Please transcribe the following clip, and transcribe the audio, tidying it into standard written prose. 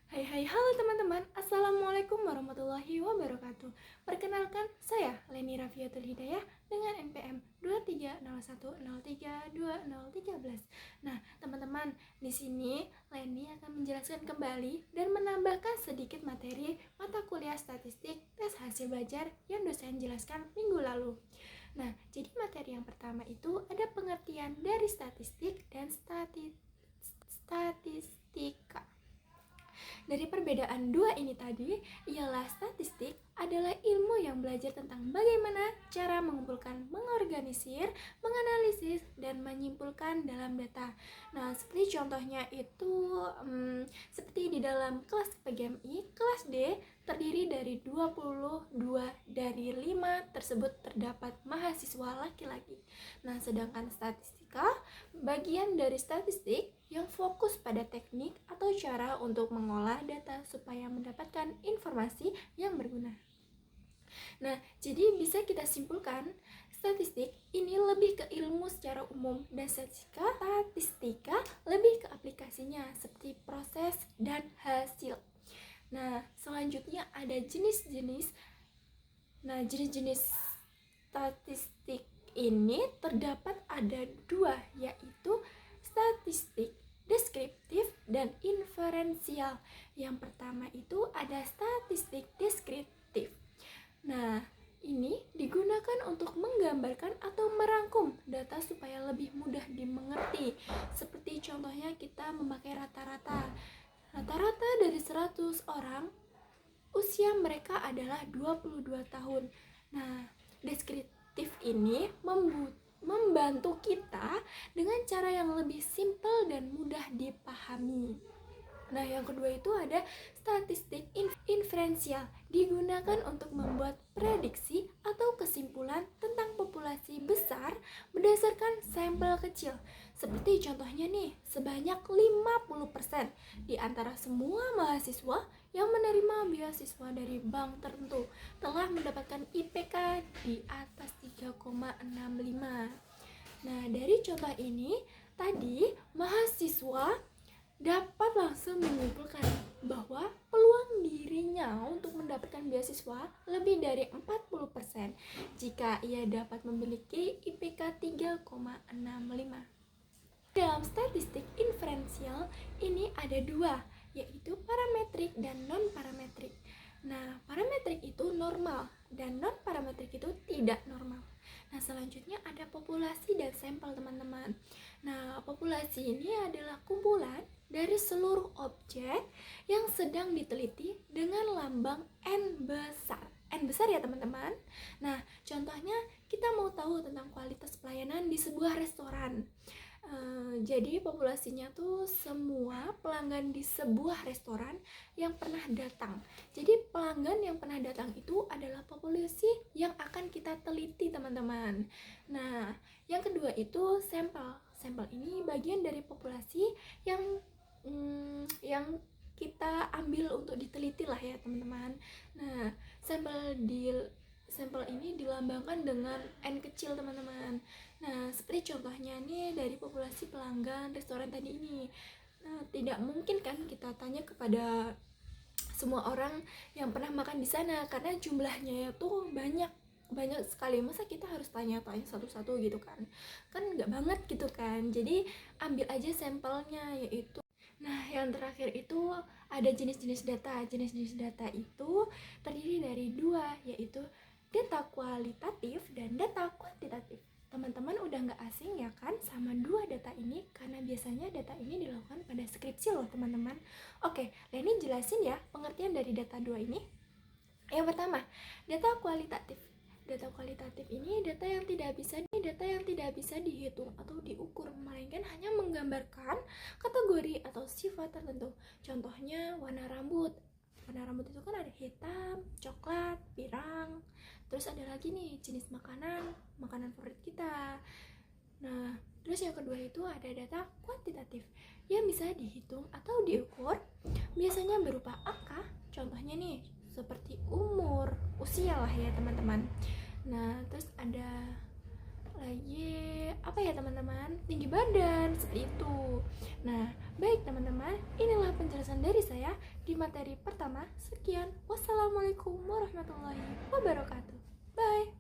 Halo teman-teman, Assalamualaikum warahmatullahi wabarakatuh. Perkenalkan, saya Leni Rafiatul Hidayah dengan NPM 2301032013. Nah, teman-teman, di sini Leni akan menjelaskan kembali dan menambahkan sedikit materi mata kuliah statistik tes hasil belajar yang dosen jelaskan minggu lalu. Nah, jadi materi yang pertama itu ada pengertian dari statistik dan statistika. Dari perbedaan dua ini tadi, ialah statistik adalah ilmu yang belajar tentang bagaimana cara mengumpulkan, mengorganisir, menganalisis, dan menyimpulkan dalam data. Nah, seperti contohnya itu, seperti di dalam kelas PGMI, kelas D terdiri dari 22 dari 5 tersebut terdapat mahasiswa laki-laki. Nah, sedangkan statistika, bagian dari statistik yang fokus pada teknik atau cara untuk mengolah data supaya mendapatkan informasi yang berguna. Nah, jadi bisa kita simpulkan, statistik ini lebih ke ilmu secara umum dan statistika lebih ke aplikasinya seperti proses dan hasil. Nah, selanjutnya ada jenis-jenis. Nah, jenis-jenis statistik ini terdapat ada dua, yaitu statistik deskriptif dan inferensial. Yang pertama itu ada statistik deskriptif. Nah, ini digunakan untuk menggambarkan atau merangkum data supaya lebih mudah dimengerti. Seperti contohnya kita memakai rata-rata. Rata-rata dari 100 orang, usia mereka adalah 22 tahun. Nah, deskriptif ini membantu kita dengan cara yang lebih simpel dan mudah dipahami. Nah, yang kedua itu ada statistik inferensial, digunakan untuk membuat prediksi atau kesimpulan tentang populasi besar berdasarkan sampel kecil. Seperti contohnya nih, sebanyak 50% di antara semua mahasiswa yang menerima beasiswa dari bank tertentu telah mendapatkan IPK di atas 3,65. Nah, dari contoh ini tadi mahasiswa dapat langsung menyimpulkan bahwa peluang dirinya untuk mendapatkan beasiswa lebih dari 40% jika ia dapat memiliki IPK 3,65. Dalam statistik inferensial ini ada dua, yaitu parametrik dan non-parametrik. Nah, parametrik itu normal dan non-parametrik itu tidak normal. Nah, selanjutnya ada populasi dan sampel, teman-teman. Nah, populasi ini adalah kumpulan dari seluruh objek yang sedang diteliti dengan lambang N besar. N besar ya, teman-teman. Nah, contohnya kita mau tahu tentang kualitas pelayanan di sebuah restoran. Jadi populasinya tuh semua pelanggan di sebuah restoran yang pernah datang. Jadi pelanggan yang pernah datang itu adalah populasi yang akan kita teliti, teman-teman. Nah, yang kedua itu sampel. Sampel ini bagian dari populasi yang kita ambil untuk diteliti lah ya, teman-teman. Nah, sampel ini dilambangkan dengan N kecil, teman-teman. Nah, seperti contohnya nih dari populasi pelanggan restoran tadi ini. Nah, tidak mungkin kan kita tanya kepada semua orang yang pernah makan di sana karena jumlahnya itu banyak sekali. Masa kita harus tanya-tanya satu-satu gitu kan nggak banget gitu kan. Jadi ambil aja sampelnya, yaitu. Nah, yang terakhir itu ada jenis-jenis data. Jenis-jenis data itu terdiri dari dua, yaitu data kualitatif dan data kuantitatif. Teman-teman udah nggak asing ya kan sama dua data ini, karena biasanya data ini dilakukan pada skripsi loh, teman-teman. Oke, Leni jelasin ya pengertian dari data dua ini. Yang pertama, data kualitatif. Data kualitatif ini data yang tidak bisa dihitung atau diukur, melainkan hanya menggambarkan kategori atau sifat tertentu. Contohnya warna rambut. Warna rambut itu kan ada hitam, coklat, pirang. Terus ada lagi nih jenis makanan favorit kita. Nah, terus yang kedua itu ada data kuantitatif yang bisa dihitung atau diukur, biasanya berupa angka. Contohnya nih seperti umur, usia lah ya, teman-teman. Nah, terus ada lagi apa ya, teman-teman? Tinggi badan, seperti itu. Nah, Baik teman-teman, inilah penjelasan dari saya di materi pertama. Sekian, wassalamualaikum warahmatullahi wabarakatuh. Bye.